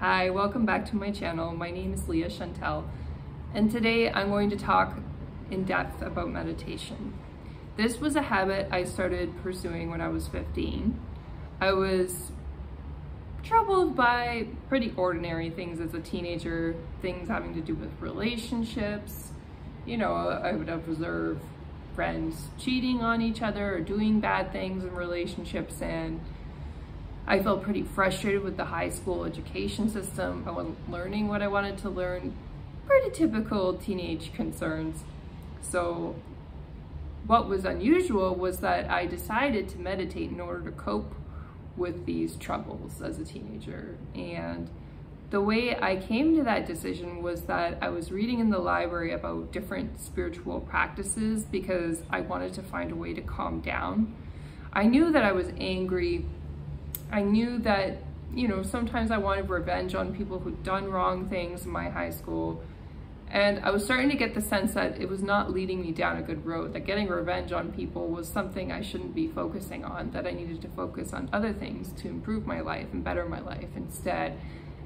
Hi, welcome back to my channel. My name is Leah Chantel, and today I'm going to talk in depth about meditation. This was a habit I started pursuing when I was 15. I was troubled by pretty ordinary things as a teenager, things having to do with relationships. You know, I would observe friends cheating on each other or doing bad things in relationships, and I felt pretty frustrated with the high school education system. I wasn't learning what I wanted to learn. Pretty typical teenage concerns. So what was unusual was that I decided to meditate in order to cope with these troubles as a teenager. And the way I came to that decision was that I was reading in the library about different spiritual practices because I wanted to find a way to calm down. I knew that I was angry. I knew that, you know, sometimes I wanted revenge on people who'd done wrong things in my high school. And I was starting to get the sense that it was not leading me down a good road, that getting revenge on people was something I shouldn't be focusing on, that I needed to focus on other things to improve my life and better my life instead.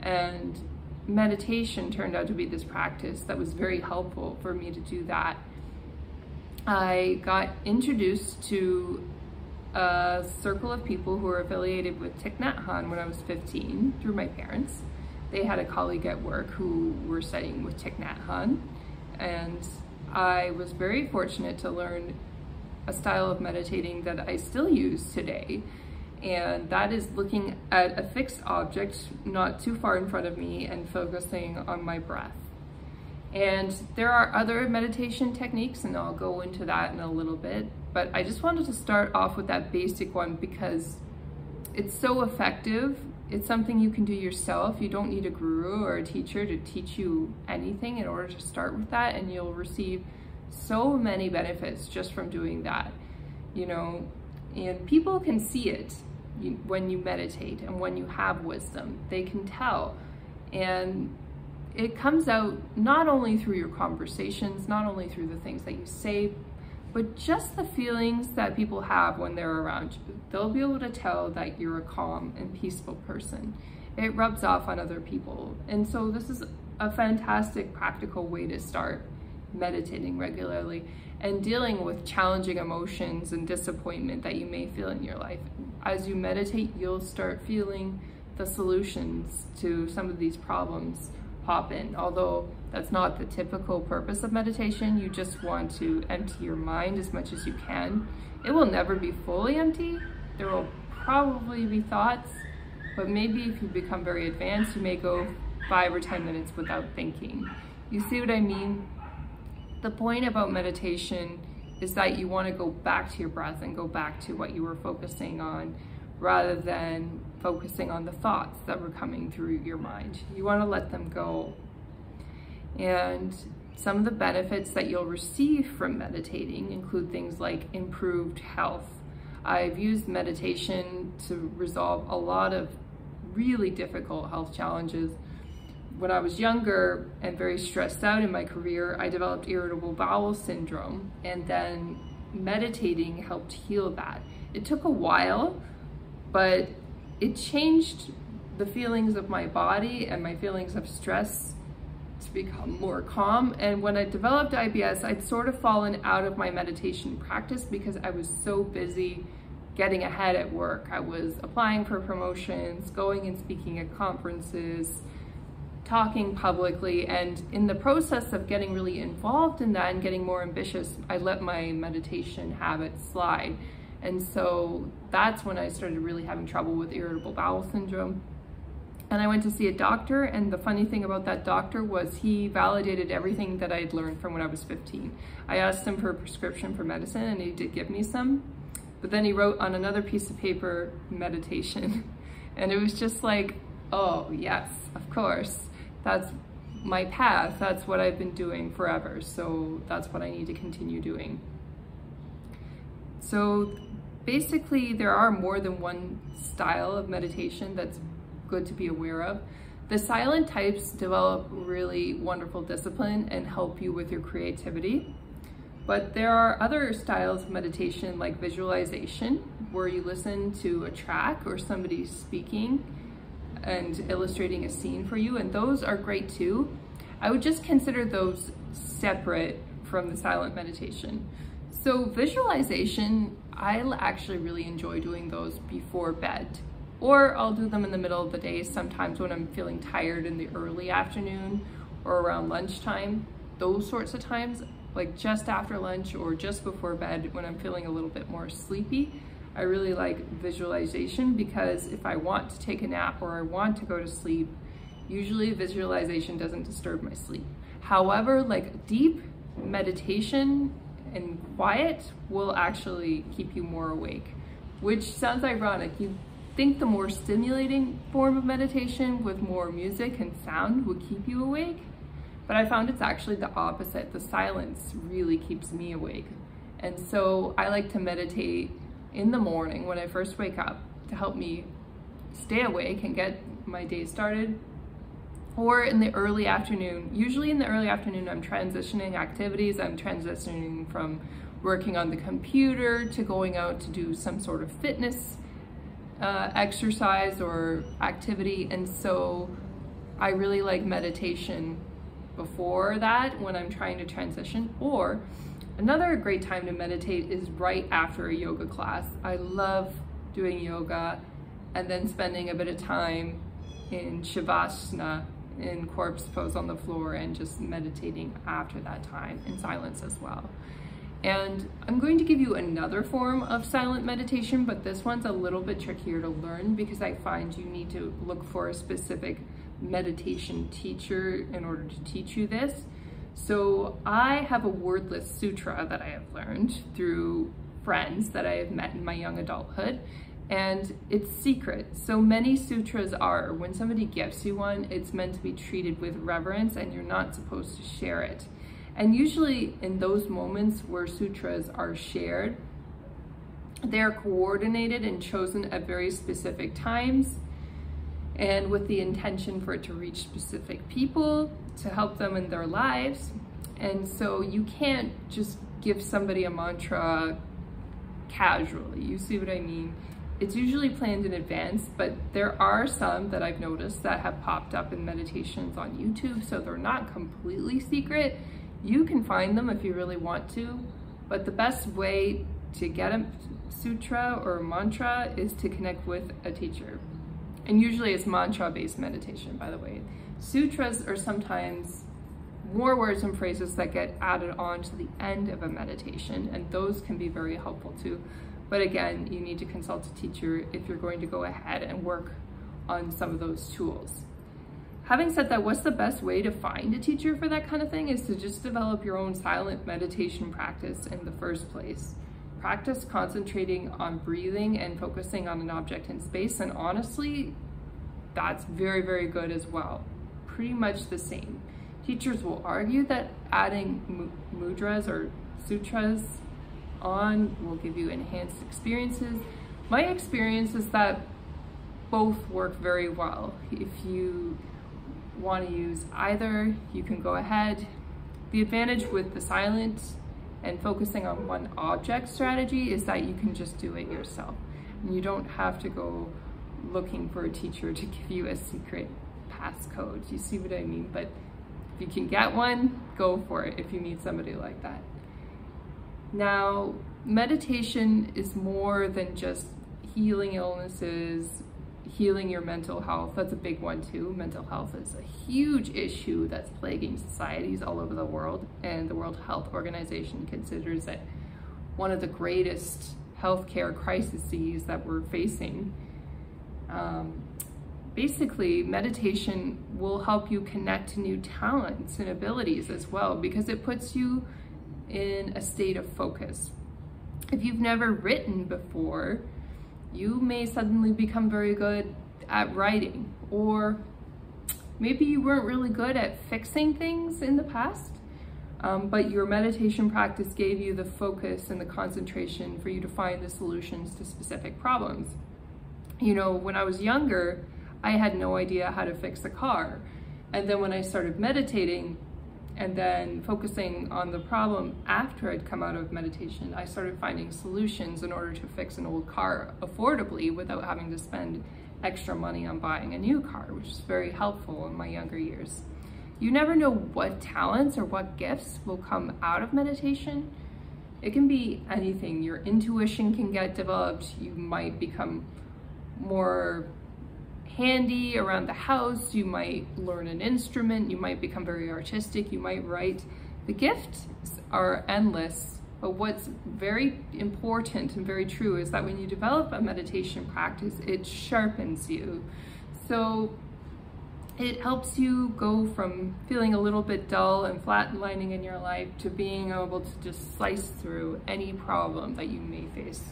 And meditation turned out to be this practice that was very helpful for me to do that. I got introduced to a circle of people who were affiliated with Thich Nhat Hanh when I was 15 through my parents. They had a colleague at work who were studying with Thich Nhat Hanh, and I was very fortunate to learn a style of meditating that I still use today, and that is looking at a fixed object not too far in front of me and focusing on my breath. And there are other meditation techniques, and I'll go into that in a little bit, but I just wanted to start off with that basic one because it's so effective. It's something you can do yourself. You don't need a guru or a teacher to teach you anything in order to start with that, and you'll receive so many benefits just from doing that, you know, and people can see it when you meditate and when you have wisdom. They can tell, and it comes out not only through your conversations, not only through the things that you say, but just the feelings that people have when they're around you. They'll be able to tell that you're a calm and peaceful person. It rubs off on other people. And so this is a fantastic practical way to start meditating regularly and dealing with challenging emotions and disappointment that you may feel in your life. As you meditate, you'll start feeling the solutions to some of these problems pop in. Although that's not the typical purpose of meditation, you just want to empty your mind as much as you can. It will never be fully empty. There will probably be thoughts, but maybe if you become very advanced, you may go 5 or 10 minutes without thinking. You see what I mean? The point about meditation is that you want to go back to your breath and go back to what you were focusing on, rather than focusing on the thoughts that were coming through your mind. You want to let them go. And some of the benefits that you'll receive from meditating include things like improved health. I've used meditation to resolve a lot of really difficult health challenges. When I was younger and very stressed out in my career, I developed irritable bowel syndrome, and then meditating helped heal that. It took a while, but it changed the feelings of my body and my feelings of stress to become more calm. And when I developed IBS, I'd sort of fallen out of my meditation practice because I was so busy getting ahead at work. I was applying for promotions, going and speaking at conferences, talking publicly, and in the process of getting really involved in that and getting more ambitious, I let my meditation habit slide. And so that's when I started really having trouble with irritable bowel syndrome. And I went to see a doctor, and the funny thing about that doctor was he validated everything that I'd learned from when I was 15. I asked him for a prescription for medicine, and he did give me some, but then he wrote on another piece of paper, meditation. And it was just like, oh yes, of course, that's my path. That's what I've been doing forever. So that's what I need to continue doing. So basically, there are more than one style of meditation that's good to be aware of. The silent types develop really wonderful discipline and help you with your creativity. But there are other styles of meditation like visualization, where you listen to a track or somebody speaking and illustrating a scene for you, and those are great too. I would just consider those separate from the silent meditation. So visualization, I'll actually really enjoy doing those before bed, or I'll do them in the middle of the day, sometimes when I'm feeling tired in the early afternoon or around lunchtime. Those sorts of times, like just after lunch or just before bed when I'm feeling a little bit more sleepy, I really like visualization, because if I want to take a nap or I want to go to sleep, usually visualization doesn't disturb my sleep. However, like deep meditation and quiet will actually keep you more awake, which sounds ironic. You think the more stimulating form of meditation with more music and sound would keep you awake, but I found it's actually the opposite. The silence really keeps me awake. And so I like to meditate in the morning when I first wake up to help me stay awake and get my day started, or in the early afternoon. Usually in the early afternoon, I'm transitioning activities. I'm transitioning from working on the computer to going out to do some sort of fitness exercise or activity. And so I really like meditation before that when I'm trying to transition. Or another great time to meditate is right after a yoga class. I love doing yoga and then spending a bit of time in Shavasana, in corpse pose on the floor, and just meditating after that time in silence as well. And I'm going to give you another form of silent meditation, but this one's a little bit trickier to learn because I find you need to look for a specific meditation teacher in order to teach you this. So I have a wordless sutra that I have learned through friends that I have met in my young adulthood, and it's secret. So many sutras are, when somebody gifts you one, it's meant to be treated with reverence and you're not supposed to share it. And usually in those moments where sutras are shared, they're coordinated and chosen at very specific times and with the intention for it to reach specific people, to help them in their lives. And so you can't just give somebody a mantra casually, you see what I mean? It's usually planned in advance, but there are some that I've noticed that have popped up in meditations on YouTube, so they're not completely secret. You can find them if you really want to, but the best way to get a sutra or a mantra is to connect with a teacher. And usually it's mantra-based meditation, by the way. Sutras are sometimes more words and phrases that get added on to the end of a meditation, and those can be very helpful too. But again, you need to consult a teacher if you're going to go ahead and work on some of those tools. Having said that, what's the best way to find a teacher for that kind of thing is to just develop your own silent meditation practice in the first place. Practice concentrating on breathing and focusing on an object in space, and honestly, that's very, very good as well. Pretty much the same. Teachers will argue that adding mudras or sutras on will give you enhanced experiences. My experience is that both work very well. If you want to use either, you can go ahead. The advantage with the silent and focusing on one object strategy is that you can just do it yourself. And you don't have to go looking for a teacher to give you a secret passcode. You see what I mean? But if you can get one, go for it if you need somebody like that. Now, meditation is more than just healing illnesses, healing your mental health. That's a big one too. Mental health is a huge issue that's plaguing societies all over the world, and the World Health Organization considers it one of the greatest healthcare crises that we're facing. Basically, meditation will help you connect to new talents and abilities as well, because it puts you in a state of focus. If you've never written before, you may suddenly become very good at writing, or maybe you weren't really good at fixing things in the past, but your meditation practice gave you the focus and the concentration for you to find the solutions to specific problems. You know, when I was younger, I had no idea how to fix a car. And then when I started meditating and then focusing on the problem after I'd come out of meditation, I started finding solutions in order to fix an old car affordably without having to spend extra money on buying a new car, which is very helpful in my younger years. You never know what talents or what gifts will come out of meditation. It can be anything. Your intuition can get developed. You might become more handy around the house. You might learn an instrument. You might become very artistic. You might write. The gifts are endless. But what's very important and very true is that when you develop a meditation practice, it sharpens you. So it helps you go from feeling a little bit dull and flatlining in your life to being able to just slice through any problem that you may face.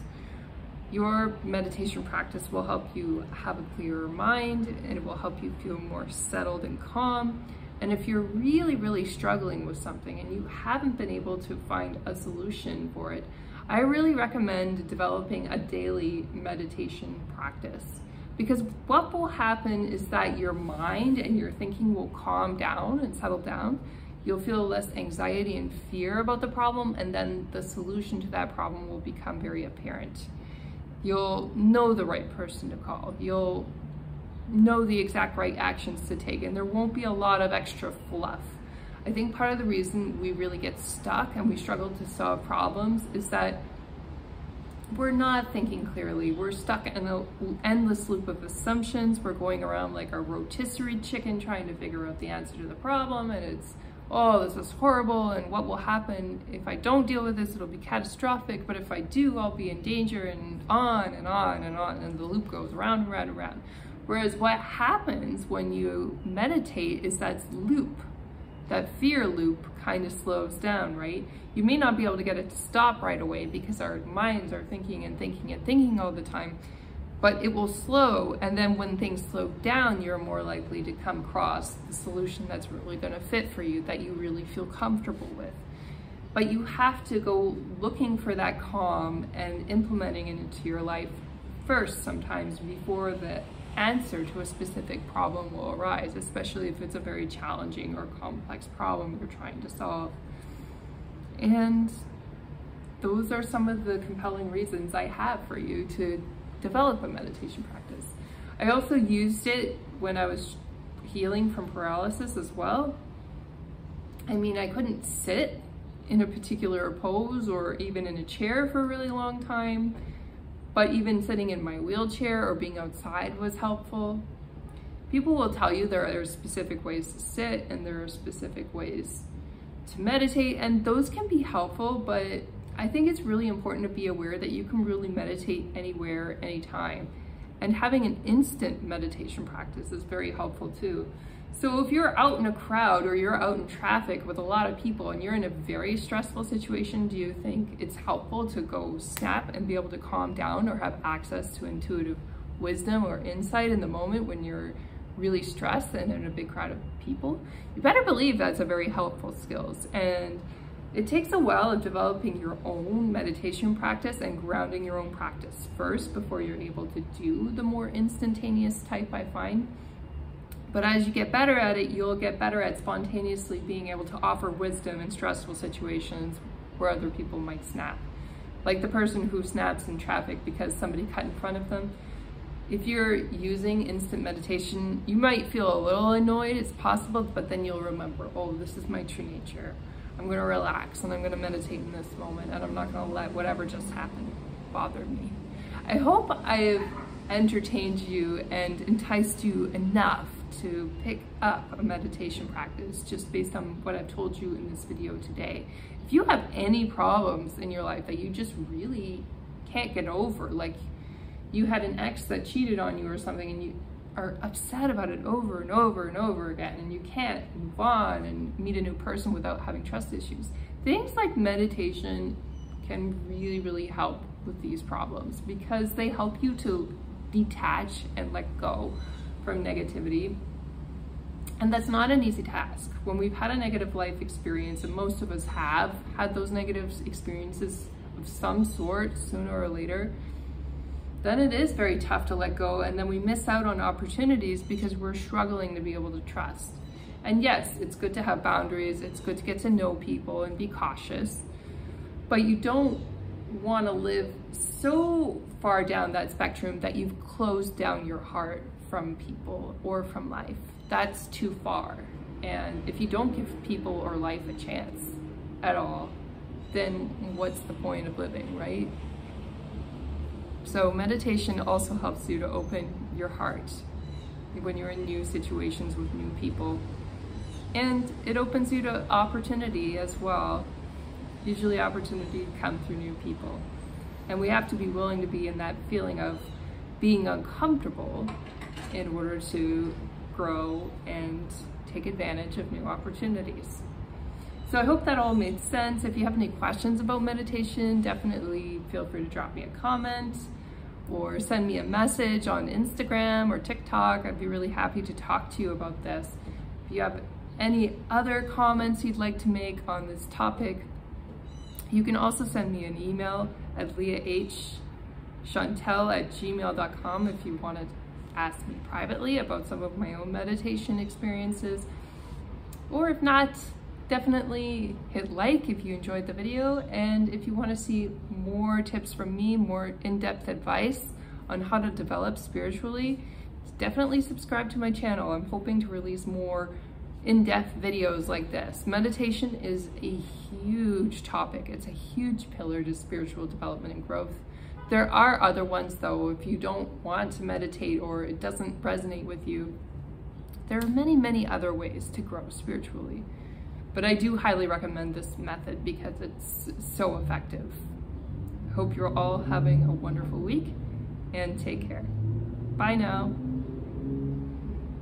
Your meditation practice will help you have a clearer mind, and it will help you feel more settled and calm. And if you're really, really struggling with something and you haven't been able to find a solution for it, I really recommend developing a daily meditation practice. Because what will happen is that your mind and your thinking will calm down and settle down. You'll feel less anxiety and fear about the problem, and then the solution to that problem will become very apparent. You'll know the right person to call. You'll know the exact right actions to take, and there won't be a lot of extra fluff. I think part of the reason we really get stuck and we struggle to solve problems is that we're not thinking clearly. We're stuck in an endless loop of assumptions. We're going around like a rotisserie chicken trying to figure out the answer to the problem, and it's, oh, this is horrible, and what will happen if I don't deal with this? It'll be catastrophic, but if I do, I'll be in danger, and on and on and on, and the loop goes round and round and round. Whereas what happens when you meditate is that loop, that fear loop kind of slows down, right? You may not be able to get it to stop right away because our minds are thinking and thinking and thinking all the time, but it will slow, and then when things slow down, you're more likely to come across the solution that's really going to fit for you, that you really feel comfortable with. But you have to go looking for that calm and implementing it into your life first sometimes before the answer to a specific problem will arise, especially if it's a very challenging or complex problem you're trying to solve. And those are some of the compelling reasons I have for you to develop a meditation practice. I also used it when I was healing from paralysis as well. I mean, I couldn't sit in a particular pose or even in a chair for a really long time, but even sitting in my wheelchair or being outside was helpful. People will tell you there are specific ways to sit and there are specific ways to meditate, and those can be helpful, but I think it's really important to be aware that you can really meditate anywhere, anytime. And having an instant meditation practice is very helpful too. So if you're out in a crowd or you're out in traffic with a lot of people and you're in a very stressful situation, do you think it's helpful to go snap and be able to calm down or have access to intuitive wisdom or insight in the moment when you're really stressed and in a big crowd of people? You better believe that's a very helpful skill. And it takes a while of developing your own meditation practice and grounding your own practice first before you're able to do the more instantaneous type, I find. But as you get better at it, you'll get better at spontaneously being able to offer wisdom in stressful situations where other people might snap. Like the person who snaps in traffic because somebody cut in front of them. If you're using instant meditation, you might feel a little annoyed, it's possible, but then you'll remember, oh, this is my true nature. I'm gonna relax and I'm gonna meditate in this moment, and I'm not gonna let whatever just happened bother me. I hope I've entertained you and enticed you enough to pick up a meditation practice just based on what I've told you in this video today. If you have any problems in your life that you just really can't get over, like you had an ex that cheated on you or something and you are upset about it over and over and over again, and you can't move on and meet a new person without having trust issues, things like meditation can really, really help with these problems because they help you to detach and let go from negativity. And that's not an easy task. When we've had a negative life experience, and most of us have had those negative experiences of some sort sooner or later, then it is very tough to let go, and then we miss out on opportunities because we're struggling to be able to trust. And yes, it's good to have boundaries, it's good to get to know people and be cautious, but you don't want to live so far down that spectrum that you've closed down your heart from people or from life. That's too far. And if you don't give people or life a chance at all, then what's the point of living, right? So meditation also helps you to open your heart when you're in new situations with new people. And it opens you to opportunity as well. Usually opportunity comes through new people. And we have to be willing to be in that feeling of being uncomfortable in order to grow and take advantage of new opportunities. So I hope that all made sense. If you have any questions about meditation, definitely feel free to drop me a comment or send me a message on Instagram or TikTok. I'd be really happy to talk to you about this. If you have any other comments you'd like to make on this topic, you can also send me an email at leahchantel@gmail.com if you want to ask me privately about some of my own meditation experiences. Or if not, definitely hit like if you enjoyed the video, and if you want to see more tips from me, more in-depth advice on how to develop spiritually, definitely subscribe to my channel. I'm hoping to release more in-depth videos like this. Meditation is a huge topic. It's a huge pillar to spiritual development and growth. There are other ones though, if you don't want to meditate or it doesn't resonate with you. There are many, many other ways to grow spiritually. But I do highly recommend this method because it's so effective. I hope you're all having a wonderful week and take care. Bye now.